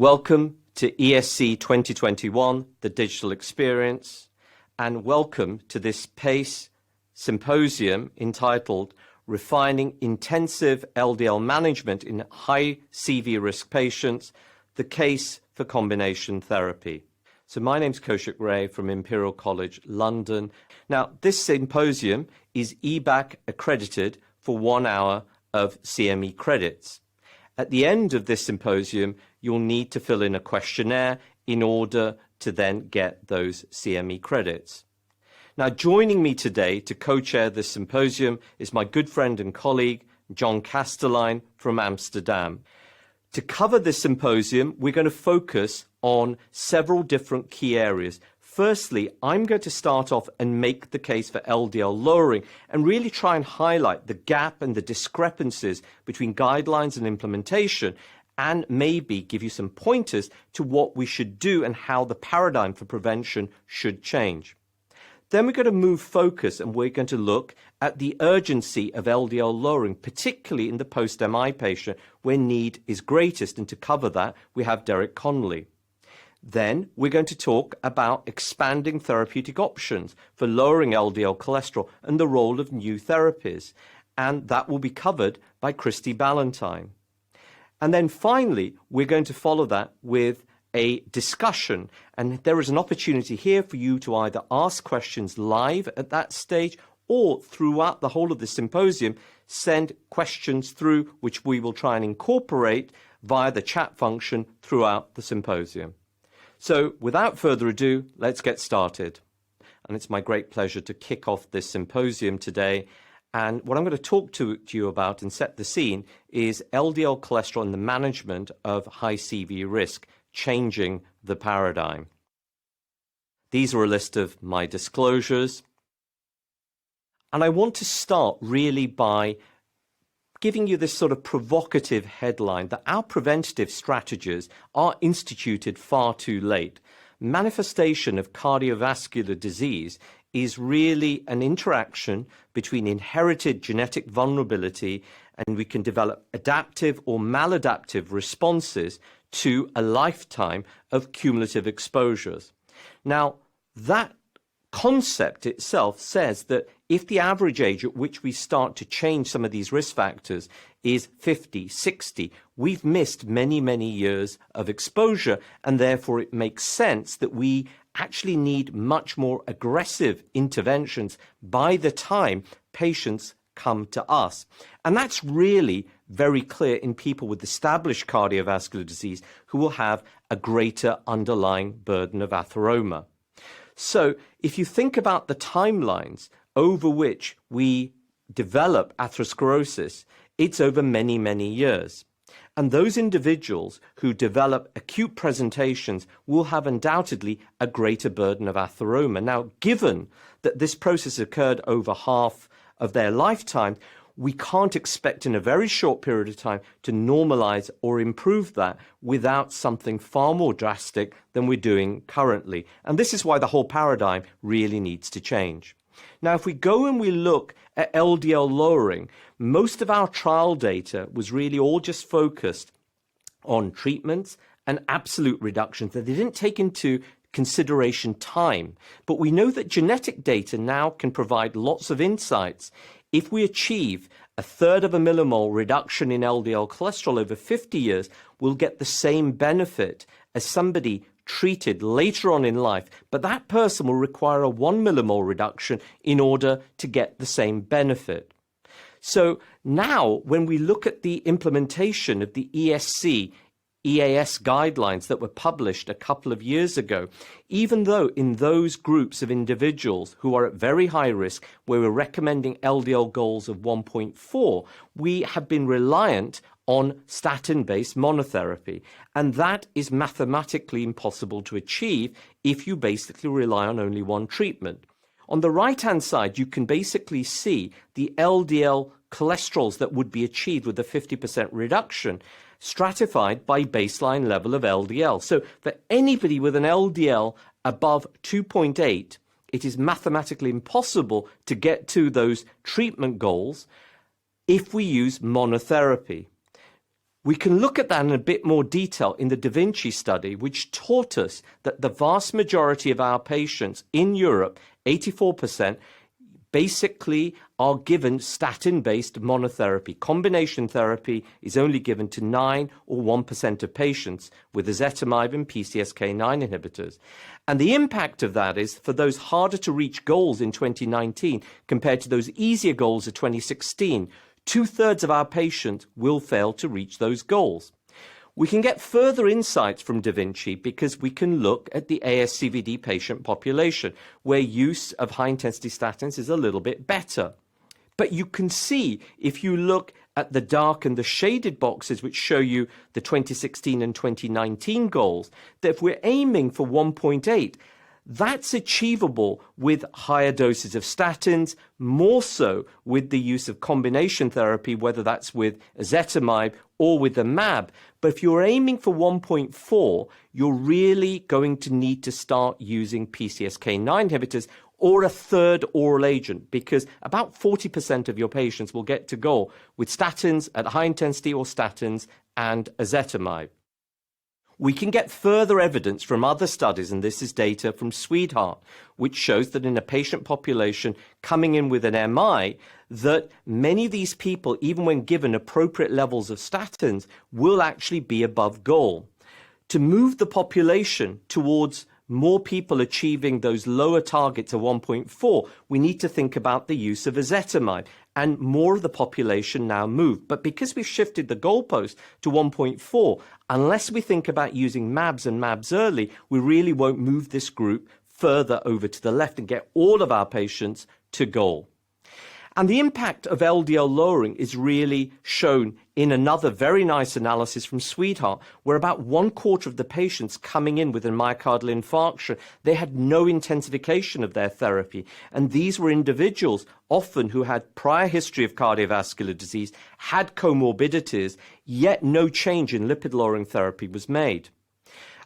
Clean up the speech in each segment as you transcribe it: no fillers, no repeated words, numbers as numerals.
Welcome to ESC 2021, the digital experience, and welcome to this PACE symposium entitled Refining Intensive LDL Management in High CV Risk Patients, the Case for Combination Therapy. So my name's Kausik Ray from Imperial College London. Now, this symposium is EBAC accredited for 1 hour of CME credits. At the end of this symposium, you'll need to fill in a questionnaire in order to then get those CME credits. Now, joining me today to co-chair this symposium is my good friend and colleague, John Kastelein from Amsterdam. To cover this symposium, we're going to focus on several different key areas. Firstly, I'm going to start off and make the case for LDL lowering and really try and highlight the gap and the discrepancies between guidelines and implementation, and maybe give you some pointers to what we should do and how the paradigm for prevention should change. Then we're going to move focus and we're going to look at the urgency of LDL lowering, particularly in the post-MI patient where need is greatest. And to cover that, we have Derek Connolly. Then we're going to talk about expanding therapeutic options for lowering LDL cholesterol and the role of new therapies. And that will be covered by Christy Ballantyne. And then finally, we're going to follow that with a discussion. And there is an opportunity here for you to either ask questions live at that stage or throughout the whole of the symposium, send questions through which we will try and incorporate via the chat function throughout the symposium. So without further ado, let's get started. And it's my great pleasure to kick off this symposium today. And what I'm going to talk to you about and set the scene is LDL cholesterol and the management of high CV risk, changing the paradigm. These are a list of my disclosures. And I want to start really by giving you this sort of provocative headline that our preventative strategies are instituted far too late. Manifestation of cardiovascular disease is really an interaction between inherited genetic vulnerability, and we can develop adaptive or maladaptive responses to a lifetime of cumulative exposures. Now, that concept itself says that if the average age at which we start to change some of these risk factors is 50, 60, we've missed many, many years of exposure, and therefore it makes sense that we actually need much more aggressive interventions by the time patients come to us. And that's really very clear in people with established cardiovascular disease who will have a greater underlying burden of atheroma. So if you think about the timelines over which we develop atherosclerosis, it's over many, many years. And those individuals who develop acute presentations will have undoubtedly a greater burden of atheroma. Now, given that this process occurred over half of their lifetime, we can't expect in a very short period of time to normalize or improve that without something far more drastic than we're doing currently. And this is why the whole paradigm really needs to change. Now, if we go and we look at LDL lowering, most of our trial data was really all just focused on treatments and absolute reductions that they didn't take into consideration time. But we know that genetic data now can provide lots of insights. If we achieve a third of a millimole reduction in LDL cholesterol over 50 years, we'll get the same benefit as somebody treated later on in life, but that person will require a 1 millimole reduction in order to get the same benefit. So now when we look at the implementation of the ESC EAS guidelines that were published a couple of years ago, even though in those groups of individuals who are at very high risk, where we're recommending LDL goals of 1.4, we have been reliant on statin-based monotherapy. And that is mathematically impossible to achieve if you basically rely on only one treatment. On the right-hand side, you can basically see the LDL cholesterols that would be achieved with a 50% reduction, stratified by baseline level of LDL. So for anybody with an LDL above 2.8, it is mathematically impossible to get to those treatment goals if we use monotherapy. We can look at that in a bit more detail in the Da Vinci study, which taught us that the vast majority of our patients in Europe, 84%, basically are given statin-based monotherapy. Combination therapy is only given to 9 or 1% of patients with ezetimibe and PCSK9 inhibitors. And the impact of that is, for those harder to reach goals in 2019 compared to those easier goals of 2016, 2/3 of our patients will fail to reach those goals. We can get further insights from Da Vinci because we can look at the ASCVD patient population, where use of high-intensity statins is a little bit better. But you can see, if you look at the dark and the shaded boxes, which show you the 2016 and 2019 goals, that if we're aiming for 1.8, that's achievable with higher doses of statins, more so with the use of combination therapy, whether that's with ezetimibe or with the MAB. But if you're aiming for 1.4, you're really going to need to start using PCSK9 inhibitors or a third oral agent, because about 40% of your patients will get to goal with statins at high intensity or statins and ezetimibe. We can get further evidence from other studies, and this is data from Sweetheart, which shows that in a patient population coming in with an MI, that many of these people, even when given appropriate levels of statins, will actually be above goal. To move the population towards more people achieving those lower targets of 1.4, we need to think about the use of ezetimibe, and more of the population now move. But because we've shifted the goalpost to 1.4, unless we think about using MABs and MABs early, we really won't move this group further over to the left and get all of our patients to goal. And the impact of LDL lowering is really shown in another very nice analysis from Sweetheart, where about 1/4 of the patients coming in with a myocardial infarction, they had no intensification of their therapy. And these were individuals often who had prior history of cardiovascular disease, had comorbidities, yet no change in lipid-lowering therapy was made.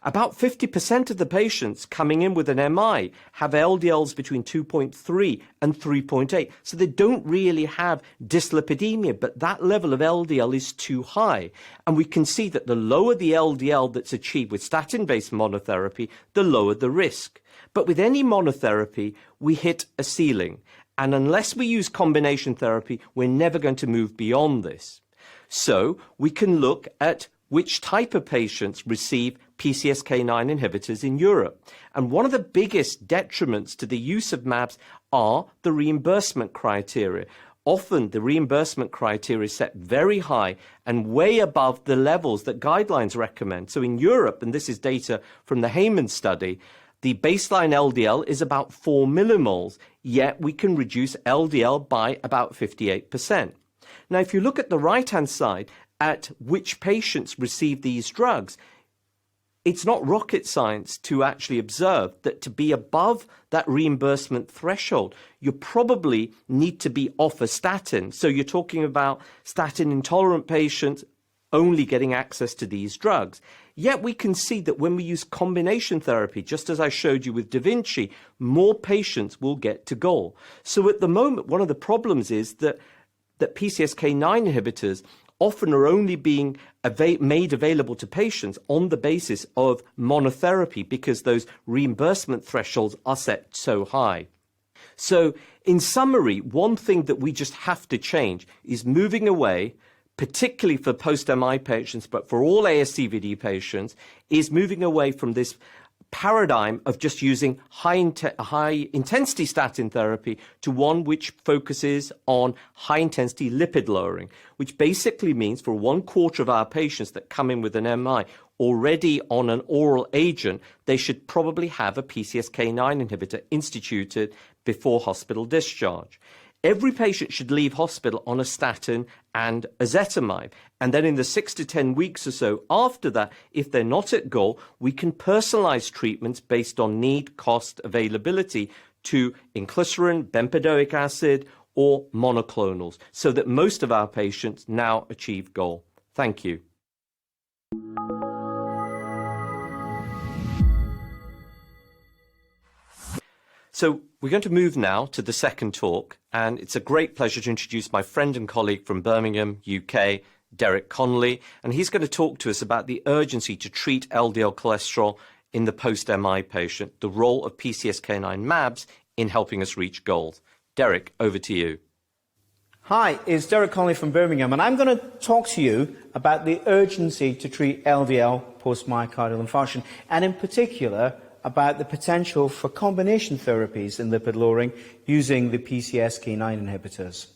About 50% of the patients coming in with an MI have LDLs between 2.3 and 3.8. So they don't really have dyslipidemia, but that level of LDL is too high. And we can see that the lower the LDL that's achieved with statin-based monotherapy, the lower the risk. But with any monotherapy, we hit a ceiling. And unless we use combination therapy, we're never going to move beyond this. So we can look at which type of patients receive PCSK9 inhibitors in Europe. And one of the biggest detriments to the use of MABs are the reimbursement criteria. Often the reimbursement criteria is set very high and way above the levels that guidelines recommend. So in Europe, and this is data from the Heyman study, the baseline LDL is about 4 millimoles, yet we can reduce LDL by about 58%. Now, if you look at the right-hand side at which patients receive these drugs, it's not rocket science to actually observe that to be above that reimbursement threshold, you probably need to be off a statin. So you're talking about statin intolerant patients only getting access to these drugs. Yet we can see that when we use combination therapy, just as I showed you with Da Vinci, more patients will get to goal. So at the moment, one of the problems is that PCSK9 inhibitors often are only being made available to patients on the basis of monotherapy because those reimbursement thresholds are set so high. So in summary, one thing that we just have to change is moving away, particularly for post-MI patients, but for all ASCVD patients, is moving away from this paradigm of just using high-intensity statin therapy to one which focuses on high-intensity lipid lowering, which basically means for 1/4 of our patients that come in with an MI already on an oral agent, they should probably have a PCSK9 inhibitor instituted before hospital discharge. Every patient should leave hospital on a statin and ezetimibe. And then in the 6 to 10 weeks or so after that, if they're not at goal, we can personalize treatments based on need, cost, availability to inclisiran, bempendoric acid, or monoclonals, so that most of our patients now achieve goal. Thank you. So we're going to move now to the second talk, and it's a great pleasure to introduce my friend and colleague from Birmingham, UK, Derek Connolly, and he's going to talk to us about the urgency to treat LDL cholesterol in the post-MI patient, the role of PCSK9 MABs in helping us reach goals. Derek, over to you. Hi, it's Derek Connolly from Birmingham, and I'm going to talk to you about the urgency to treat LDL post-myocardial infarction, and in particular about the potential for combination therapies in lipid lowering using the PCSK9 inhibitors.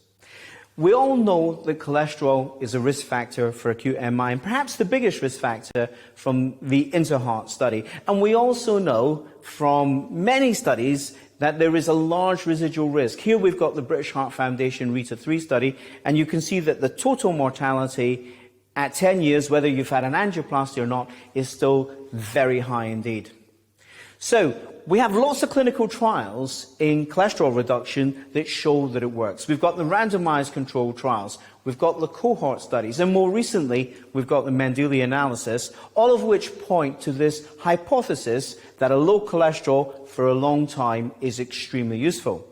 We all know that cholesterol is a risk factor for acute MI, and perhaps the biggest risk factor from the InterHeart study. And we also know from many studies that there is a large residual risk. Here we've got the British Heart Foundation RETA-3 study, and you can see that the total mortality at 10 years, whether you've had an angioplasty or not, is still very high indeed. So, we have lots of clinical trials in cholesterol reduction that show that it works. We've got the randomized controlled trials, we've got the cohort studies, and more recently, we've got the Mendeli analysis, all of which point to this hypothesis that a low cholesterol for a long time is extremely useful.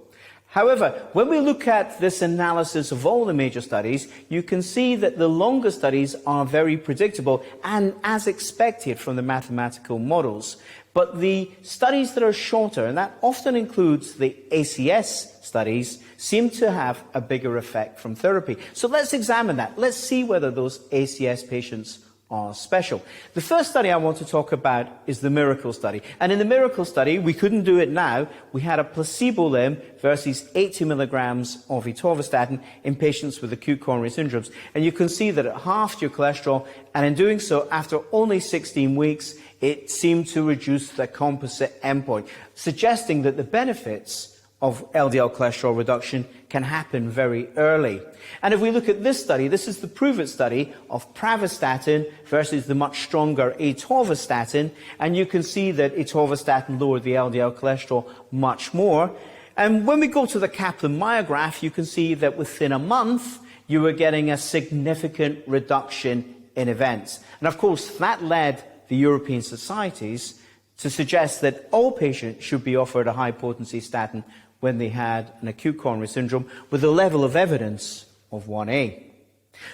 However, when we look at this analysis of all the major studies, you can see that the longer studies are very predictable and as expected from the mathematical models. But the studies that are shorter, and that often includes the ACS studies, seem to have a bigger effect from therapy. So let's examine that. Let's see whether those ACS patients are special. The first study I want to talk about is the Miracle study. And in the Miracle study, we couldn't do it now. We had a placebo limb versus 80 milligrams of atorvastatin in patients with acute coronary syndromes. And you can see that it halved your cholesterol, and in doing so, after only 16 weeks, it seemed to reduce the composite endpoint, suggesting that the benefits of LDL cholesterol reduction can happen very early. And if we look at this study, this is the Prove-It study of pravastatin versus the much stronger atorvastatin, and you can see that atorvastatin lowered the LDL cholesterol much more. And when we go to the Kaplan-Meier graph, you can see that within a month, you were getting a significant reduction in events. And of course, that led the European societies to suggest that all patients should be offered a high-potency statin when they had an acute coronary syndrome with a level of evidence of 1A.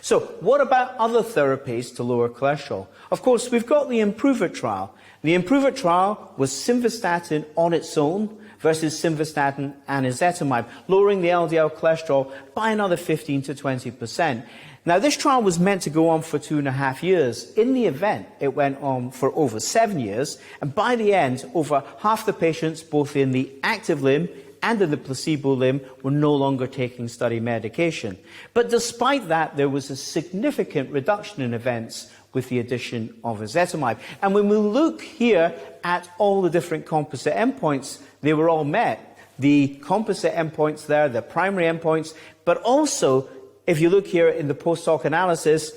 So, what about other therapies to lower cholesterol? Of course, we've got the Improve-It trial. The Improve-It trial was simvastatin on its own versus simvastatin and ezetimibe, lowering the LDL cholesterol by another 15 to 20%. Now, this trial was meant to go on for 2.5 years. In the event, it went on for over 7 years, and by the end, over half the patients, both in the active limb and in the placebo limb, were no longer taking study medication. But despite that, there was a significant reduction in events with the addition of ezetimibe. And when we look here at all the different composite endpoints, they were all met. The composite endpoints there, the primary endpoints, but also, if you look here in the post-hoc analysis,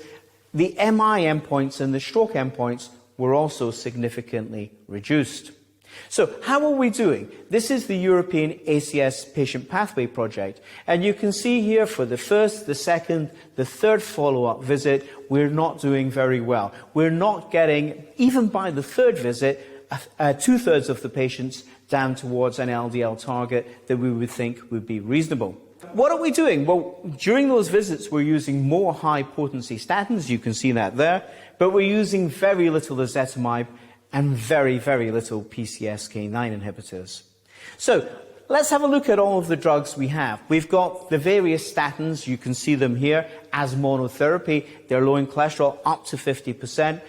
the MI endpoints and the stroke endpoints were also significantly reduced. So, how are we doing? This is the European ACS Patient Pathway Project. And you can see here for the first, the second, the third follow-up visit, we're not doing very well. We're not getting, even by the third visit, two-thirds of the patients down towards an LDL target that we would think would be reasonable. What are we doing? Well, during those visits, we're using more high-potency statins. You can see that there. But we're using very little ezetimibe and very, very little PCSK9 inhibitors. So, let's have a look at all of the drugs we have. We've got the various statins. You can see them here as monotherapy. They're lowering cholesterol up to 50%.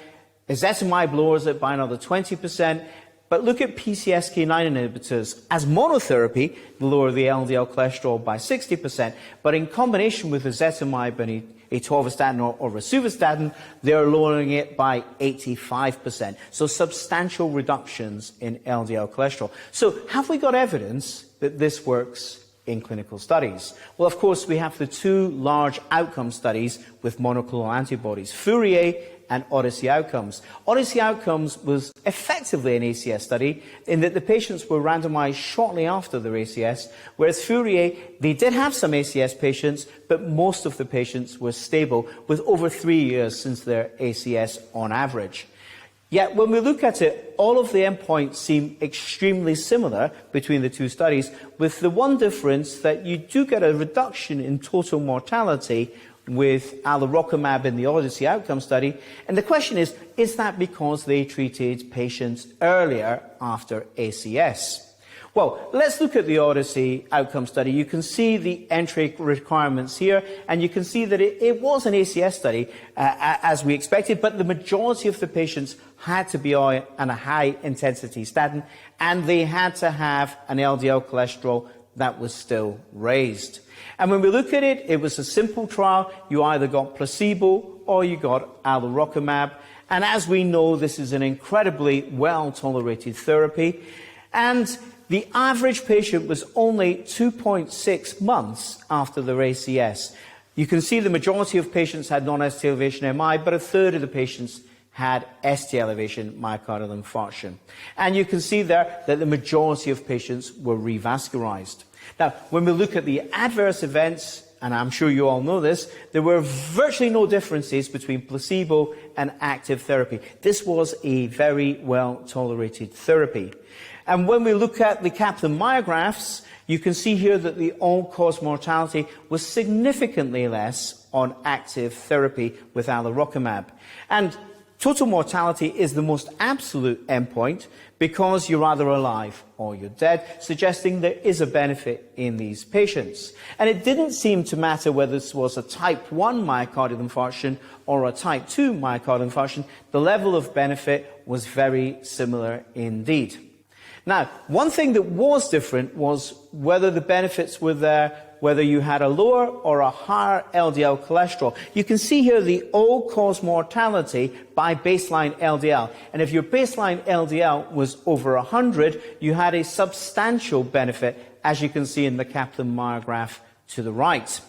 Ezetimibe lowers it by another 20%. But look at PCSK9 inhibitors. As monotherapy, they lower the LDL cholesterol by 60%, but in combination with ezetimibe and atorvastatin or rosuvastatin, they're lowering it by 85%. So substantial reductions in LDL cholesterol. So have we got evidence that this works in clinical studies? Well, of course, we have the two large outcome studies with monoclonal antibodies, Fourier and Odyssey Outcomes. Odyssey Outcomes was effectively an ACS study in that the patients were randomized shortly after their ACS, whereas Fourier, they did have some ACS patients, but most of the patients were stable with over 3 years since their ACS on average. Yet when we look at it, all of the endpoints seem extremely similar between the two studies, with the one difference that you do get a reduction in total mortality with alirocumab in the Odyssey outcome study. And the question is that because they treated patients earlier after ACS? Well, let's look at the Odyssey outcome study. You can see the entry requirements here, and you can see that it was an ACS study, as we expected, but the majority of the patients had to be on a high-intensity statin, and they had to have an LDL cholesterol that was still raised. And when we look at it, it was a simple trial. You either got placebo or you got alirocumab. And as we know, this is an incredibly well-tolerated therapy. And the average patient was only 2.6 months after their ACS. You can see the majority of patients had non-ST elevation MI, but a third of the patients had ST elevation myocardial infarction. And you can see there that the majority of patients were revascularized. Now, when we look at the adverse events, and I'm sure you all know this, there were virtually no differences between placebo and active therapy. This was a very well-tolerated therapy. And when we look at the Kaplan-Meier graphs, you can see here that the all-cause mortality was significantly less on active therapy with alirocumab. And total mortality is the most absolute endpoint because you're either alive or you're dead, suggesting there is a benefit in these patients. And it didn't seem to matter whether this was a type 1 myocardial infarction or a type 2 myocardial infarction. The level of benefit was very similar indeed. Now, one thing that was different was whether the benefits were there, whether you had a lower or a higher LDL cholesterol. You can see here the all-cause mortality by baseline LDL. And if your baseline LDL was over 100, you had a substantial benefit, as you can see in the Kaplan-Meier graph to the right.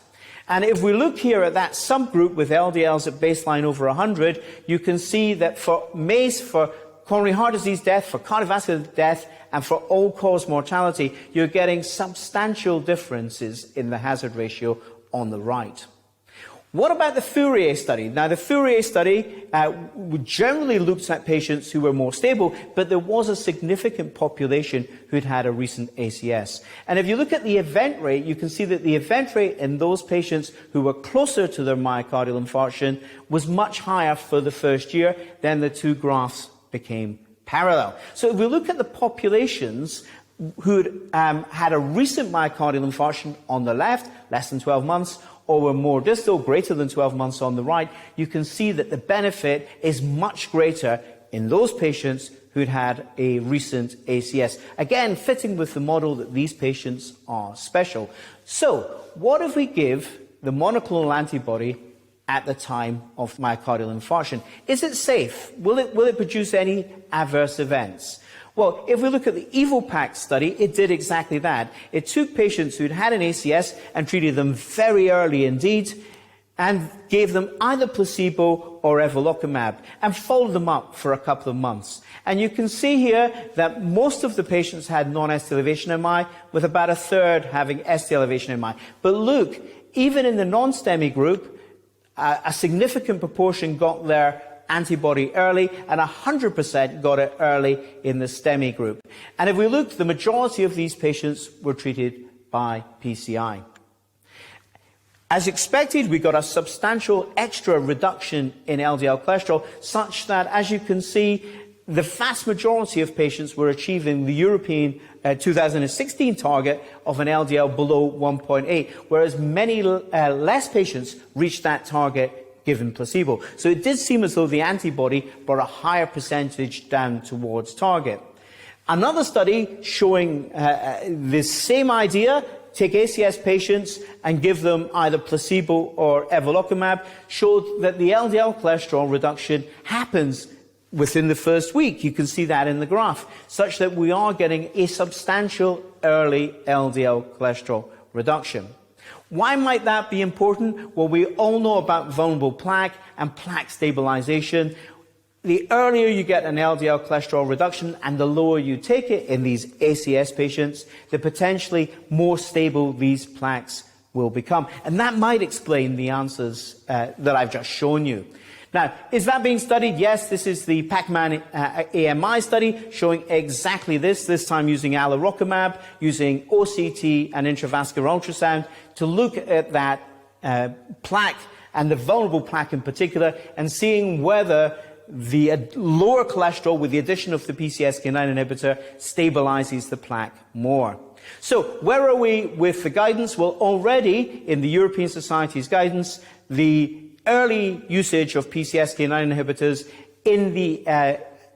And if we look here at that subgroup with LDLs at baseline over 100, you can see that for MACE, for coronary heart disease death, for cardiovascular death, and for all-cause mortality, you're getting substantial differences in the hazard ratio on the right. What about the Fourier study? Now, the Fourier study generally looked at patients who were more stable, but there was a significant population who'd had a recent ACS. And if you look at the event rate, you can see that the event rate in those patients who were closer to their myocardial infarction was much higher for the first year. Then the two graphs became parallel. So if we look at the populations who had a recent myocardial infarction on the left, less than 12 months, or were more distal, greater than 12 months on the right, you can see that the benefit is much greater in those patients who'd had a recent ACS. Again, fitting with the model that these patients are special. So, what if we give the monoclonal antibody at the time of myocardial infarction? Is it safe? Will it produce any adverse events? Well, if we look at the EVOPAC study, it did exactly that. It took patients who'd had an ACS and treated them very early indeed, and gave them either placebo or evolocumab, and followed them up for a couple of months. And you can see here that most of the patients had non-ST elevation MI, with about a third having ST elevation MI. But look, even in the non-STEMI group, a significant proportion got their antibody early, and 100% got it early in the STEMI group. And if we look, the majority of these patients were treated by PCI. As expected, we got a substantial extra reduction in LDL cholesterol, such that, as you can see, the vast majority of patients were achieving the European 2016 target of an LDL below 1.8, whereas many less patients reached that target given placebo. So it did seem as though the antibody brought a higher percentage down towards target. Another study showing this same idea, take ACS patients and give them either placebo or evolocumab, showed that the LDL cholesterol reduction happens within the first week. You can see that in the graph, such that we are getting a substantial early LDL cholesterol reduction. Why might that be important? Well, we all know about vulnerable plaque and plaque stabilization. The earlier you get an LDL cholesterol reduction and the lower you take it in these ACS patients, the potentially more stable these plaques will become. And that might explain the answers that I've just shown you. Now, is that being studied? Yes, this is the Pacman AMI study showing exactly this time using alirocumab, using OCT and intravascular ultrasound to look at that plaque and the vulnerable plaque in particular, and seeing whether the lower cholesterol with the addition of the PCSK9 inhibitor stabilizes the plaque more. So where are we with the guidance? Well, already in the European Society's guidance, the early usage of PCSK9 inhibitors in the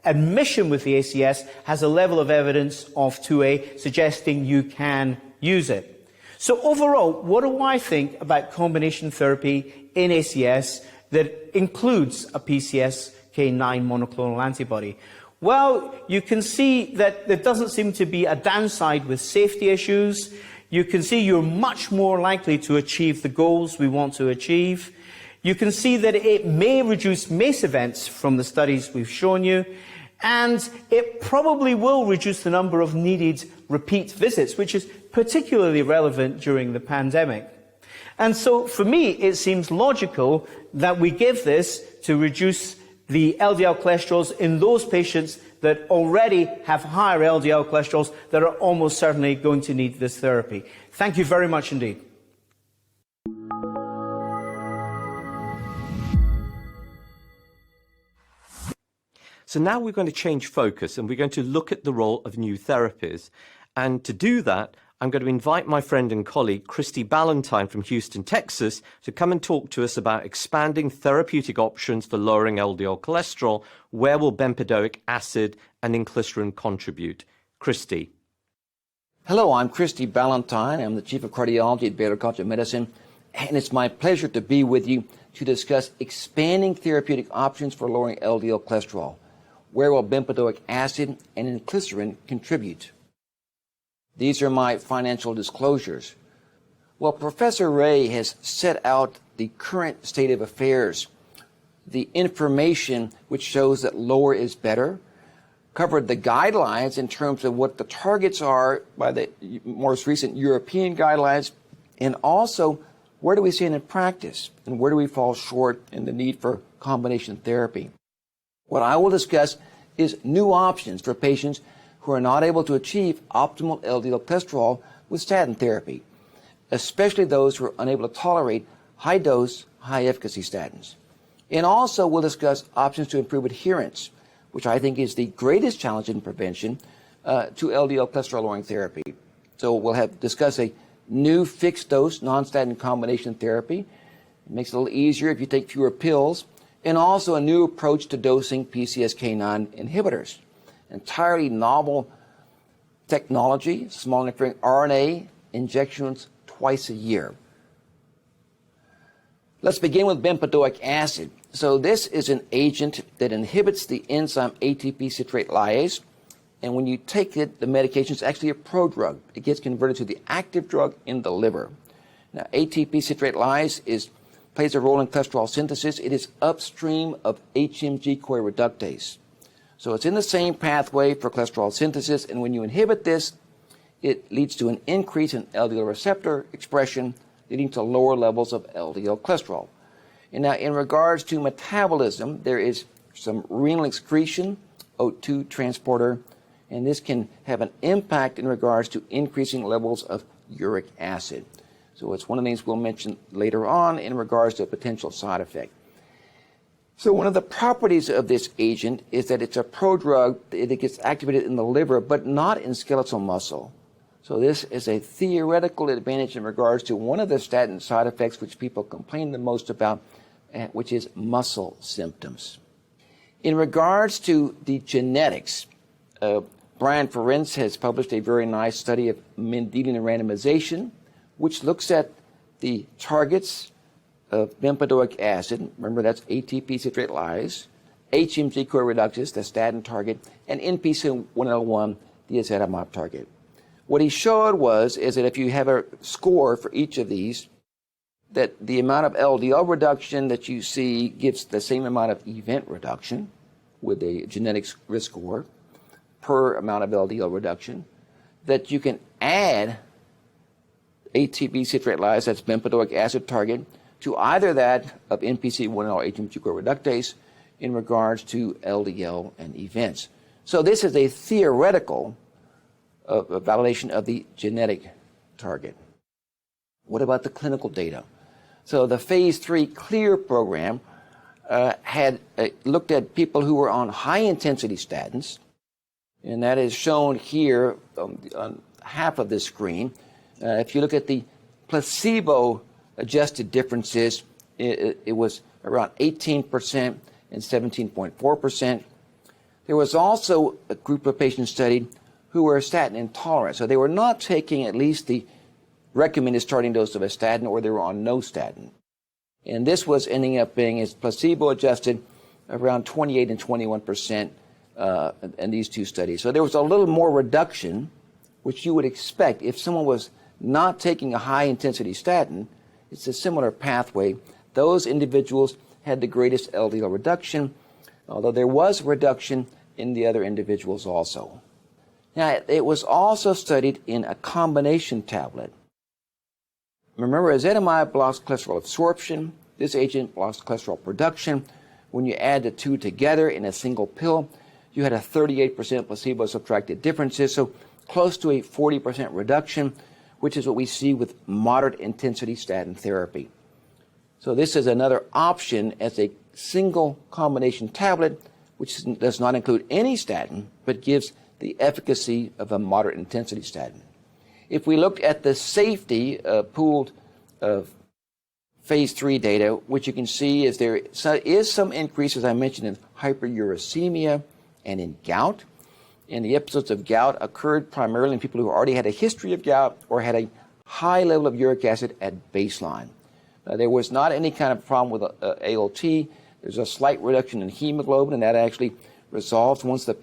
admission with the ACS has a level of evidence of 2A, suggesting you can use it. So overall, what do I think about combination therapy in ACS that includes a PCSK9 monoclonal antibody? Well, you can see that there doesn't seem to be a downside with safety issues. You can see you're much more likely to achieve the goals we want to achieve. You can see that it may reduce MACE events from the studies we've shown you, and it probably will reduce the number of needed repeat visits, which is particularly relevant during the pandemic. And so for me, it seems logical that we give this to reduce the LDL cholesterols in those patients that already have higher LDL cholesterols that are almost certainly going to need this therapy. Thank you very much indeed. So now we're going to change focus and we're going to look at the role of new therapies. And to do that, I'm going to invite my friend and colleague, Christy Ballantyne from Houston, Texas, to come and talk to us about expanding therapeutic options for lowering LDL cholesterol. Where will bempendoric acid and inclisiran contribute? Christy. Hello, I'm Christy Ballantyne. I'm the Chief of Cardiology at Baylor College of Medicine, and it's my pleasure to be with you to discuss expanding therapeutic options for lowering LDL cholesterol. Where will bempendoric acid and inclisiran contribute? These are my financial disclosures. Well, Professor Ray has set out the current state of affairs, the information which shows that lower is better, covered the guidelines in terms of what the targets are by the most recent European guidelines, and also where do we stand in practice and where do we fall short in the need for combination therapy. What I will discuss is new options for patients who are not able to achieve optimal LDL cholesterol with statin therapy, especially those who are unable to tolerate high-dose, high-efficacy statins. And also we'll discuss options to improve adherence, which I think is the greatest challenge in prevention to LDL cholesterol-lowering therapy. So we'll discuss a new fixed-dose, non-statin combination therapy. It makes it a little easier if you take fewer pills, and also a new approach to dosing PCSK9 inhibitors. Entirely novel technology, small interfering RNA injections twice a year. Let's begin with bempendoric acid. So this is an agent that inhibits the enzyme ATP citrate lyase, and when you take it, the medication is actually a prodrug. It gets converted to the active drug in the liver. Now, ATP citrate lyase plays a role in cholesterol synthesis. It is upstream of HMG-CoA reductase. So it's in the same pathway for cholesterol synthesis, and when you inhibit this, it leads to an increase in LDL receptor expression, leading to lower levels of LDL cholesterol. And now, in regards to metabolism, there is some renal excretion, O2 transporter, and this can have an impact in regards to increasing levels of uric acid. So it's one of the things we'll mention later on in regards to a potential side effect. So one of the properties of this agent is that it's a prodrug that gets activated in the liver, but not in skeletal muscle. So this is a theoretical advantage in regards to one of the statin side effects which people complain the most about, which is muscle symptoms. In regards to the genetics, Brian Ferencz has published a very nice study of Mendelian randomization, which looks at the targets of bempendoric acid, remember that's ATP citrate lyase, HMG-CoA reductase, the statin target, and NPC-1L1, the ezetimibe target. What he showed is that if you have a score for each of these, that the amount of LDL reduction that you see gives the same amount of event reduction with a genetics risk score per amount of LDL reduction, that you can add ATP citrate lyase, that's bempendoric acid target, to either that of NPC-1L or HMG-CoA reductase in regards to LDL and events. So this is a theoretical validation of the genetic target. What about the clinical data? So the phase 3 CLEAR program had looked at people who were on high-intensity statins, and that is shown here on half of this screen. If you look at the placebo-adjusted differences, it was around 18% and 17.4%. There was also a group of patients studied who were statin intolerant, so they were not taking at least the recommended starting dose of a statin, or they were on no statin. And this was ending up being, as placebo-adjusted, around 28 and 21% in these two studies. So there was a little more reduction, which you would expect if someone was not taking a high-intensity statin. It's a similar pathway. Those individuals had the greatest LDL reduction, although there was reduction in the other individuals also. Now, it was also studied in a combination tablet. Remember, ezetimibe blocks cholesterol absorption. This agent blocks cholesterol production. When you add the two together in a single pill, you had a 38% placebo-subtracted differences, so close to a 40% reduction, which is what we see with moderate intensity statin therapy. So this is another option as a single combination tablet, which does not include any statin, but gives the efficacy of a moderate intensity statin. If we look at the safety pooled phase 3 data, what you can see is there is some increase, as I mentioned, in hyperuricemia and in gout. And the episodes of gout occurred primarily in people who already had a history of gout or had a high level of uric acid at baseline. There was not any kind of problem with ALT. There's a slight reduction in hemoglobin, and that actually resolved once the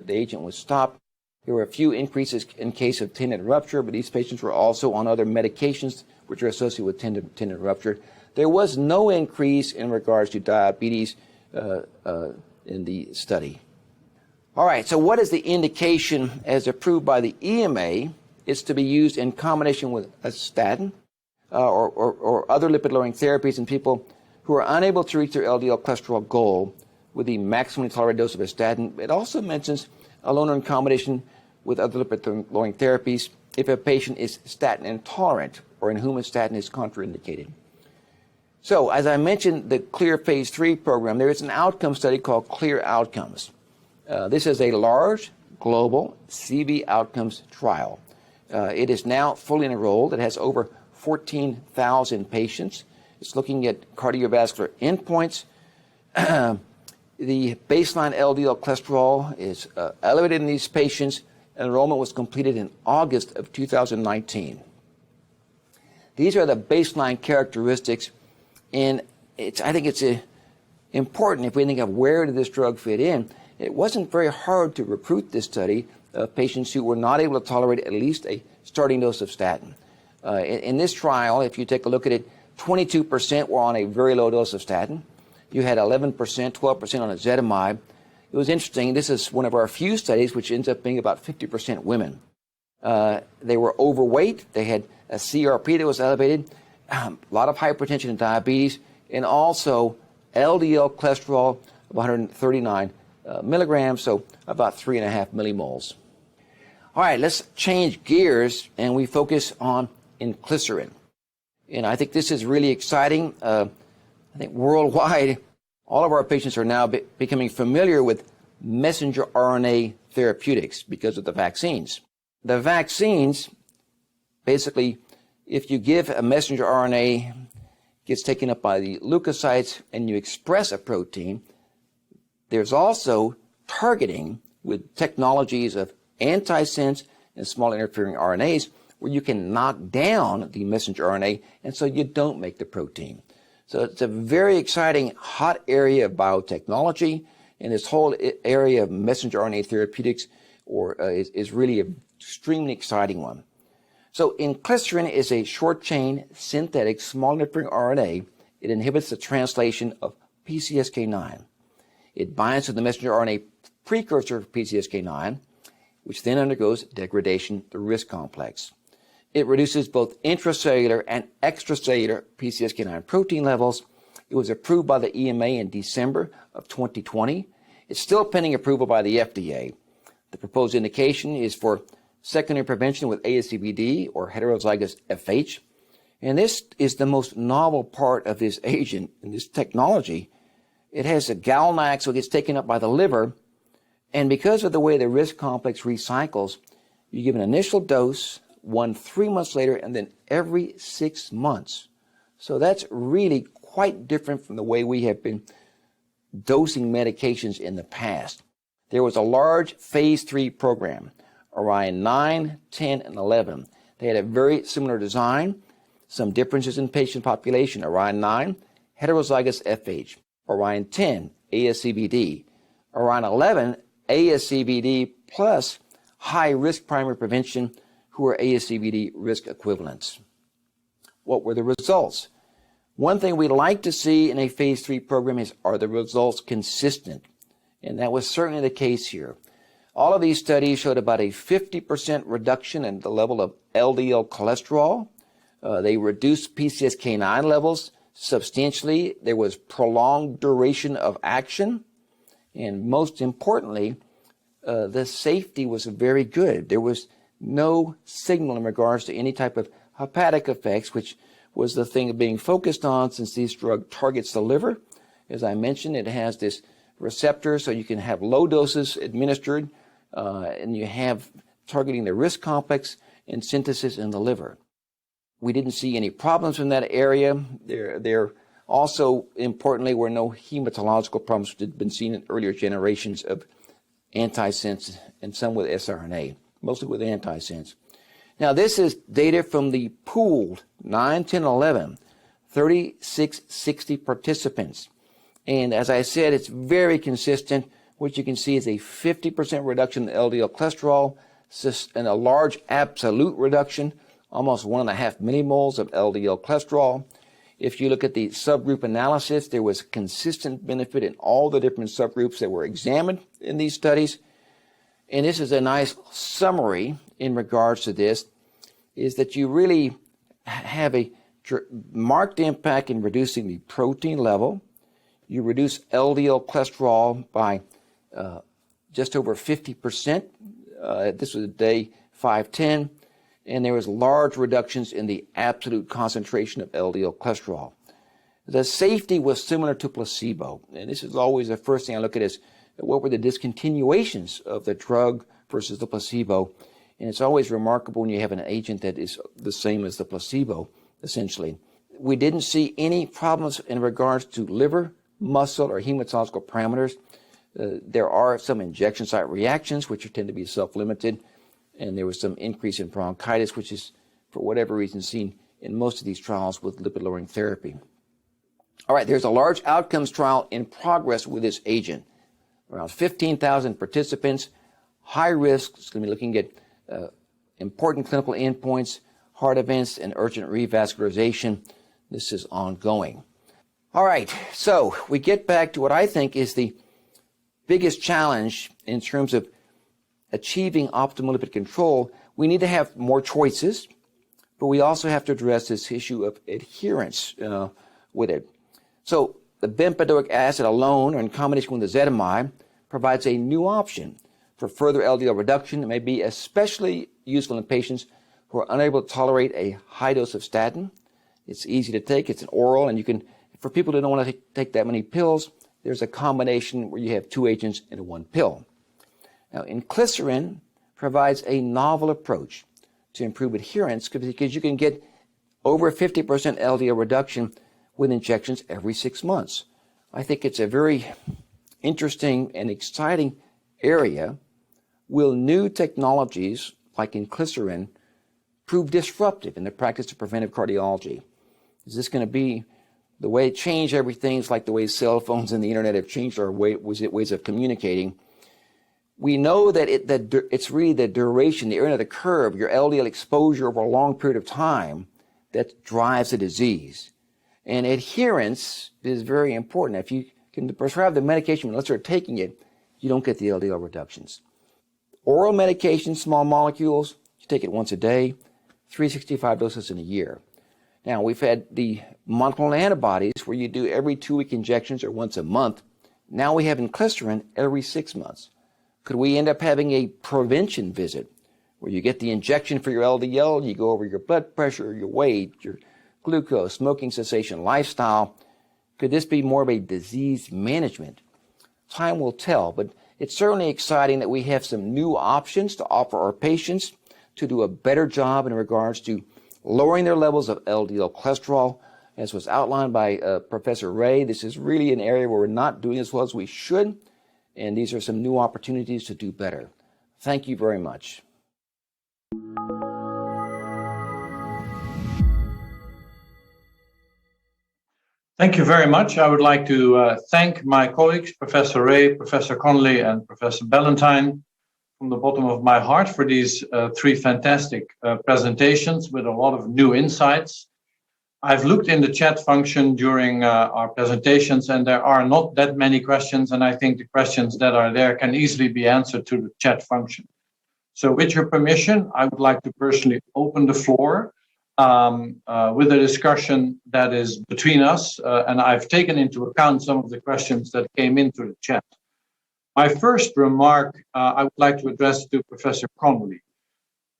agent was stopped. There were a few increases in case of tendon rupture, but these patients were also on other medications which are associated with tendon rupture. There was no increase in regards to diabetes in the study. All right, so what is the indication as approved by the EMA? It's to be used in combination with a statin or other lipid-lowering therapies in people who are unable to reach their LDL cholesterol goal with the maximally tolerated dose of a statin. It also mentions alone or in combination with other lipid-lowering therapies if a patient is statin intolerant or in whom a statin is contraindicated. So, as I mentioned, the CLEAR Phase 3 program, there is an outcome study called CLEAR Outcomes. This is a large, global CV outcomes trial. It is now fully enrolled. It has over 14,000 patients. It's looking at cardiovascular endpoints. The baseline LDL cholesterol is elevated in these patients. Enrollment was completed in August of 2019. These are the baseline characteristics, and I think it's important if we think of where did this drug fit in. It wasn't very hard to recruit this study of patients who were not able to tolerate at least a starting dose of statin. In this trial, if you take a look at it, 22% were on a very low dose of statin. You had 11%, 12% on ezetimibe. It was interesting. This is one of our few studies which ends up being about 50% women. They were overweight. They had a CRP that was elevated, a lot of hypertension and diabetes, and also LDL cholesterol of 139 milligrams, so about 3.5 millimoles. All right, let's change gears, and we focus on inclisiran. And I think this is really exciting. I think worldwide, all of our patients are now becoming familiar with messenger RNA therapeutics because of the vaccines. The vaccines, basically, if you give a messenger RNA, gets taken up by the leukocytes, and you express a protein, there's also targeting with technologies of antisense and small interfering RNAs where you can knock down the messenger RNA, and so you don't make the protein. So it's a very exciting, hot area of biotechnology, and this whole area of messenger RNA therapeutics is really an extremely exciting one. So inclisiran is a short-chain synthetic small interfering RNA. It inhibits the translation of PCSK9. It binds to the messenger RNA precursor of PCSK9, which then undergoes degradation, the RISC complex. It reduces both intracellular and extracellular PCSK9 protein levels. It was approved by the EMA in December of 2020. It's still pending approval by the FDA. The proposed indication is for secondary prevention with ASCVD or heterozygous FH. And this is the most novel part of this agent and this technology. It has a GalNAc, so it gets taken up by the liver. And because of the way the risk complex recycles, you give an initial dose, one 3 months later, and then every 6 months. So that's really quite different from the way we have been dosing medications in the past. There was a large phase 3 program, Orion 9, 10, and 11. They had a very similar design, some differences in patient population. Orion 9, heterozygous FH. Orion 10, ASCVD. Orion 11, ASCVD plus high-risk primary prevention who are ASCVD risk equivalents. What were the results? One thing we'd like to see in a phase 3 program is, are the results consistent? And that was certainly the case here. All of these studies showed about a 50% reduction in the level of LDL cholesterol. They reduced PCSK9 levels substantially. There was prolonged duration of action. And most importantly, the safety was very good. There was no signal in regards to any type of hepatic effects, which was the thing being focused on since this drug targets the liver. As I mentioned, it has this receptor, so you can have low doses administered, and you have targeting the risk complex and synthesis in the liver. We didn't see any problems in that area. There also, importantly, were no hematological problems which had been seen in earlier generations of antisense and some with siRNA, mostly with antisense. Now, this is data from the pooled 9, 10, 11, 3660 participants. And as I said, it's very consistent. What you can see is a 50% reduction in LDL cholesterol and a large absolute reduction, almost 1.5 millimoles of LDL cholesterol. If you look at the subgroup analysis, there was consistent benefit in all the different subgroups that were examined in these studies. And this is a nice summary in regards to this, is that you really have a marked impact in reducing the protein level. You reduce LDL cholesterol by just over 50%. This was at day 510. And there was large reductions in the absolute concentration of LDL cholesterol. The safety was similar to placebo. And this is always the first thing I look at is what were the discontinuations of the drug versus the placebo. And it's always remarkable when you have an agent that is the same as the placebo, essentially. We didn't see any problems in regards to liver, muscle, or hematological parameters. There are some injection site reactions, which tend to be self-limited. And there was some increase in bronchitis, which is, for whatever reason, seen in most of these trials with lipid-lowering therapy. All right, there's a large outcomes trial in progress with this agent. Around 15,000 participants, high risk. It's going to be looking at important clinical endpoints, heart events, and urgent revascularization. This is ongoing. All right, so we get back to what I think is the biggest challenge in terms of achieving optimal lipid control. We need to have more choices, but we also have to address this issue of adherence with it. So the bempendoric acid alone, or in combination with ezetimibe, provides a new option for further LDL reduction. It may be especially useful in patients who are unable to tolerate a high dose of statin. It's easy to take. It's an oral, and you can, for people who don't want to take that many pills, there's a combination where you have two agents in one pill. Now, inclisiran provides a novel approach to improve adherence because you can get over 50% LDL reduction with injections every 6 months. I think it's a very interesting and exciting area. Will new technologies like inclisiran prove disruptive in the practice of preventive cardiology? Is this going to be the way it changed everything? It's like the way cell phones and the internet have changed our ways of communicating. We know that it's really the duration, the area of the curve, your LDL exposure over a long period of time that drives the disease. And adherence is very important. If you can prescribe the medication unless you're taking it, you don't get the LDL reductions. Oral medication, small molecules, you take it once a day, 365 doses in a year. Now, we've had the monoclonal antibodies where you do every 2-week injections or once a month. Now we have inclisiran every 6 months. Could we end up having a prevention visit where you get the injection for your LDL, you go over your blood pressure, your weight, your glucose, smoking cessation, lifestyle? Could this be more of a disease management? Time will tell, but it's certainly exciting that we have some new options to offer our patients to do a better job in regards to lowering their levels of LDL cholesterol. As was outlined by Professor Ray, this is really an area where we're not doing as well as we should, and these are some new opportunities to do better. Thank you very much. Thank you very much. I would like to thank my colleagues, Professor Ray, Professor Connolly, and Professor Ballantyne, from the bottom of my heart for these three fantastic presentations with a lot of new insights. I've looked in the chat function during our presentations, and there are not that many questions, and I think the questions that are there can easily be answered through the chat function. So with your permission, I would like to personally open the floor with a discussion that is between us, and I've taken into account some of the questions that came into the chat. My first remark I would like to address to Professor Connolly.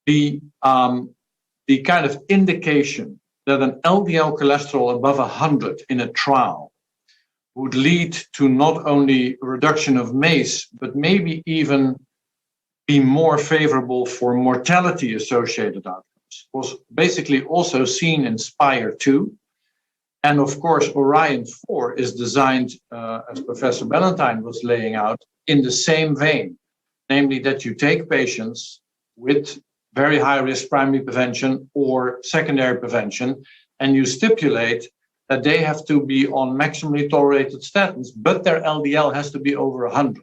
The kind of indication that an LDL cholesterol above 100 in a trial would lead to not only a reduction of MACE, but maybe even be more favorable for mortality-associated outcomes, was basically also seen in SPIRE 2. And of course, Orion 4 is designed, as Professor Ballantyne was laying out, in the same vein, namely that you take patients with very high risk primary prevention or secondary prevention, and you stipulate that they have to be on maximally tolerated statins, but their LDL has to be over 100.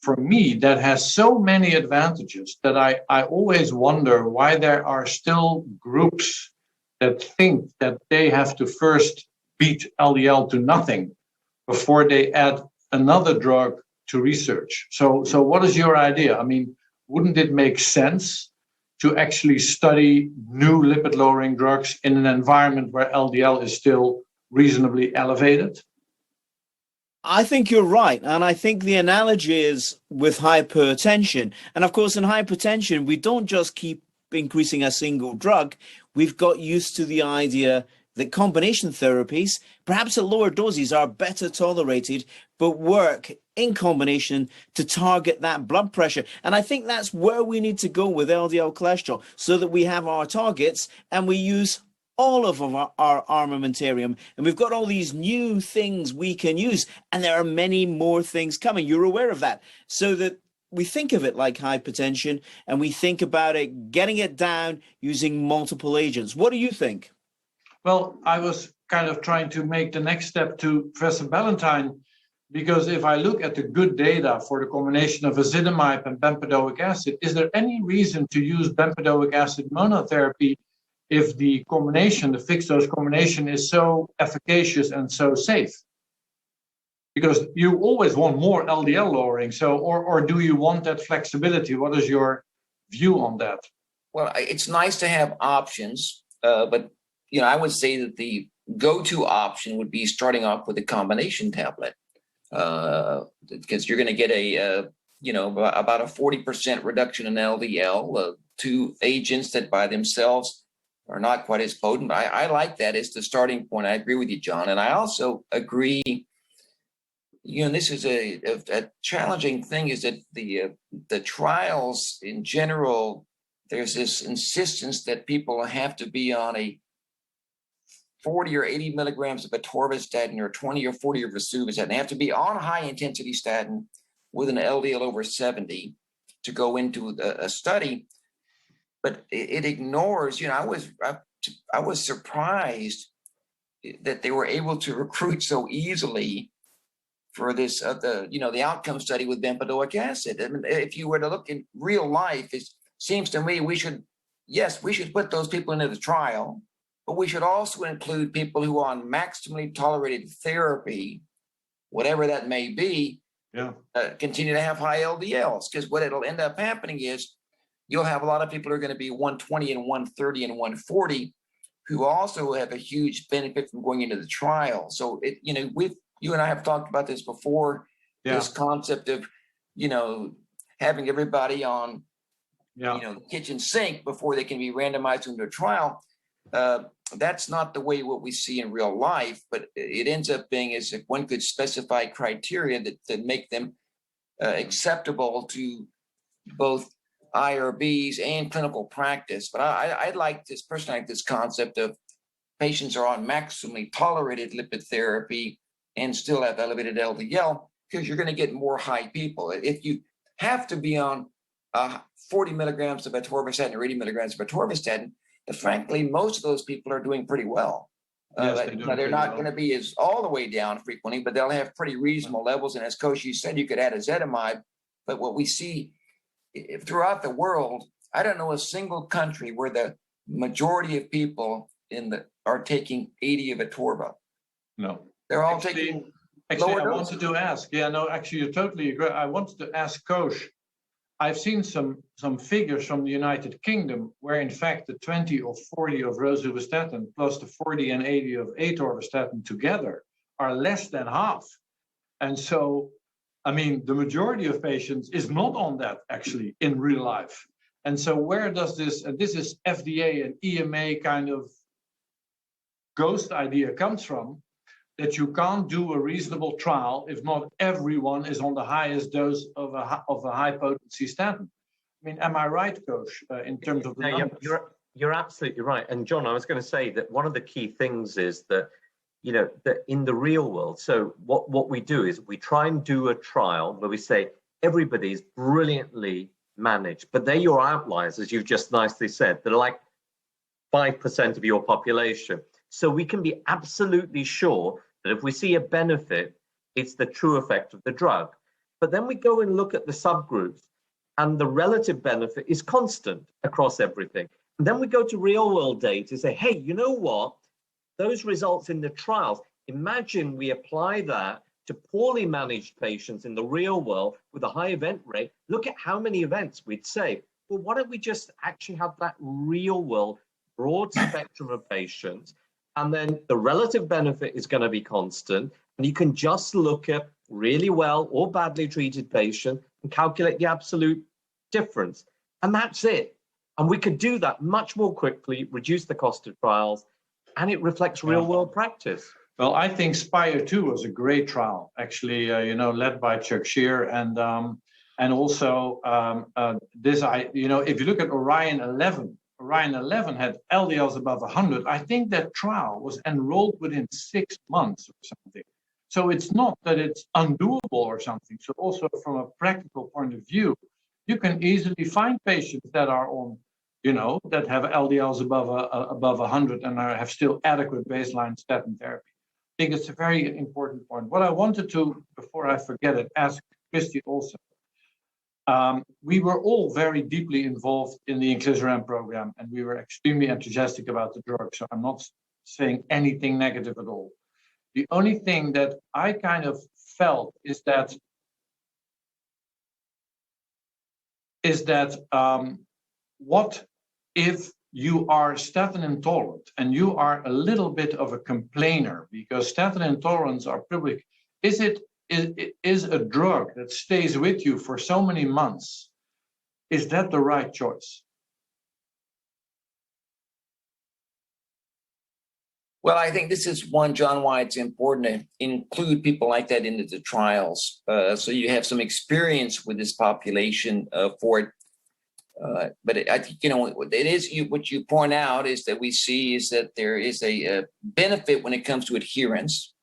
For me, that has so many advantages that I always wonder why there are still groups that think that they have to first beat LDL to nothing before they add another drug to research. So what is your idea? I mean, wouldn't it make sense to actually study new lipid-lowering drugs in an environment where LDL is still reasonably elevated? I think you're right. And I think the analogy is with hypertension. And of course, in hypertension, we don't just keep increasing a single drug. We've got used to the idea that combination therapies, perhaps at lower doses, are better tolerated, but work in combination to target that blood pressure. And I think that's where we need to go with LDL cholesterol, so that we have our targets and we use all of our armamentarium, and we've got all these new things we can use, and there are many more things coming. You're aware of that, so that we think of it like hypertension, and we think about it, getting it down using multiple agents. What do you think? Well, I was kind of trying to make the next step to Professor Ballantyne, because if I look at the good data for the combination of ezetimibe and bempedoic acid, is there any reason to use bempedoic acid monotherapy if the combination, the fixed dose combination, is so efficacious and so safe? Because you always want more LDL lowering. So, or do you want that flexibility? What is your view on that? Well, it's nice to have options, but I would say that the go-to option would be starting off with a combination tablet, because you're going to get about a 40% reduction in LDL. Two agents that by themselves are not quite as potent. I like that as the starting point. I agree with you, John. And I also agree, this is a challenging thing, is that the trials in general, there's this insistence that people have to be on a 40 or 80 milligrams of atorvastatin or 20 or 40 of rosuvastatin. They have to be on high intensity statin with an LDL over 70 to go into a study. But it ignores, I was surprised that they were able to recruit so easily for this, the outcome study with bempedoic acid. I mean, if you were to look in real life, it seems to me we should put those people into the trial, but we should also include people who are on maximally tolerated therapy, whatever that may be, continue to have high LDLs. Because what it'll end up happening is you'll have a lot of people who are going to be 120 and 130 and 140 who also have a huge benefit from going into the trial. So you and I have talked about this before, this concept of, having everybody on, the kitchen sink before they can be randomized into a trial. That's not the way what we see in real life, but it ends up being as if one could specify criteria that make them acceptable to both IRBs and clinical practice. But I like this concept of patients are on maximally tolerated lipid therapy and still have elevated LDL, because you're going to get more high people. If you have to be on 40 milligrams of atorvastatin or 80 milligrams of atorvastatin, frankly, most of those people are doing pretty well. Yes, they're not going to be as all the way down frequently, but they'll have pretty reasonable levels. And as Coach, you said, you could add ezetimibe. But what we see throughout the world, I don't know a single country where the majority of people are taking 80 of atorva. No. They're all taking Actually, lower I doses. wanted to ask. Yeah, no, actually, you totally agree. I wanted to ask Coach. I've seen some figures from the United Kingdom where, in fact, the 20 or 40 of rosuvastatin plus the 40 and 80 of atorvastatin together are less than half. And so, I mean, the majority of patients is not on that actually in real life. And so where does this, and this is FDA and EMA kind of ghost idea comes from, that you can't do a reasonable trial if not everyone is on the highest dose of a high potency statin. I mean, am I right, Coach, in terms of the numbers? You're absolutely right. And John, I was going to say that one of the key things is that, you know, that in the real world, so what we do is we try and do a trial where we say everybody's brilliantly managed, but they're your outliers, as you've just nicely said. They're like 5% of your population. So we can be absolutely sure that if we see a benefit, it's the true effect of the drug. But then we go and look at the subgroups, and the relative benefit is constant across everything. And then we go to real world data and say, hey, you know what? Those results in the trials, imagine we apply that to poorly managed patients in the real world with a high event rate. Look at how many events we'd save. Well, why don't we just actually have that real world broad spectrum of patients, and then the relative benefit is going to be constant, and you can just look at really well or badly treated patients and calculate the absolute difference. And that's it. And we could do that much more quickly, reduce the cost of trials, and it reflects real world practice. Well, I think SPIRE 2 was a great trial, actually, led by Chuck Shear, and also this, if you look at Orion 11 had LDLs above 100. I think that trial was enrolled within 6 months or something. So it's not that it's undoable or something. So also from a practical point of view, you can easily find patients that are on, that have LDLs above 100 and have still adequate baseline statin therapy. I think it's a very important point. What I wanted to, before I forget it, ask Christy also. We were all very deeply involved in the inclisiran program, and we were extremely enthusiastic about the drug. So I'm not saying anything negative at all. The only thing that I kind of felt is that what if you are statin intolerant and you are a little bit of a complainer, because statin intolerance are public? Is a drug that stays with you for so many months, is that the right choice? Well, I think this is one, John, why it's important to include people like that into the trials. So you have some experience with this population for it. But I think, it is what you point out is that we see is that there is a benefit when it comes to adherence.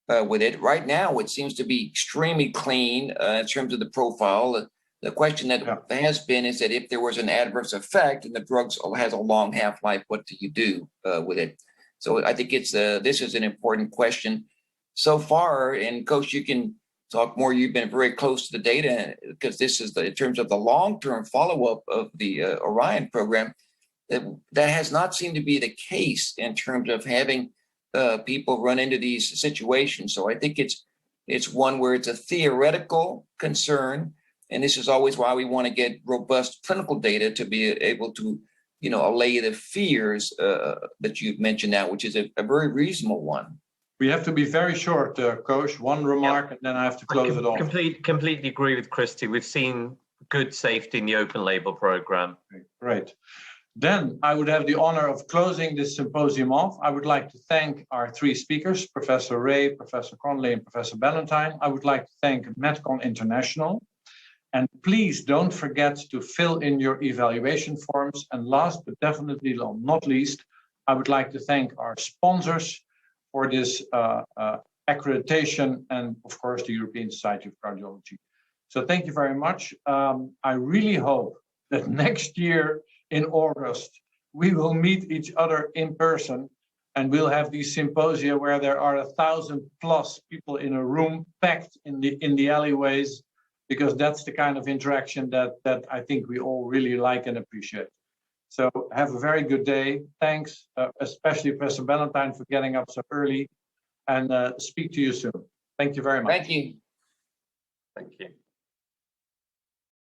With it right now, it seems to be extremely clean in terms of the profile. The question that has been is that if there was an adverse effect and the drug has a long half-life, what do you do with it? So I think this is an important question so far. And Coach, you can talk more. You've been very close to the data, because this is in terms of the long-term follow-up of the Orion program, that has not seemed to be the case in terms of having people run into these situations. So I think it's one where it's a theoretical concern, and this is always why we want to get robust clinical data to be able to, allay the fears that you've mentioned now, which is a very reasonable one. We have to be very short, Coach. One remark, and then I have to close it off. Completely agree with Christy. We've seen good safety in the open label program. Great. Then I would have the honor of closing this symposium off. I would like to thank our three speakers, Professor Ray, Professor Conley, and Professor Ballantyne. I would like to thank Medcon International. And please don't forget to fill in your evaluation forms. And last but definitely not least, I would like to thank our sponsors for this accreditation and, of course, the European Society of Cardiology. So thank you very much. I really hope that next year in August, we will meet each other in person and we'll have these symposia where there are 1,000+ people in a room packed in the alleyways, because that's the kind of interaction that I think we all really like and appreciate. So have a very good day. Thanks, especially Professor Ballantyne, for getting up so early, and speak to you soon. Thank you very much. Thank you. Thank you.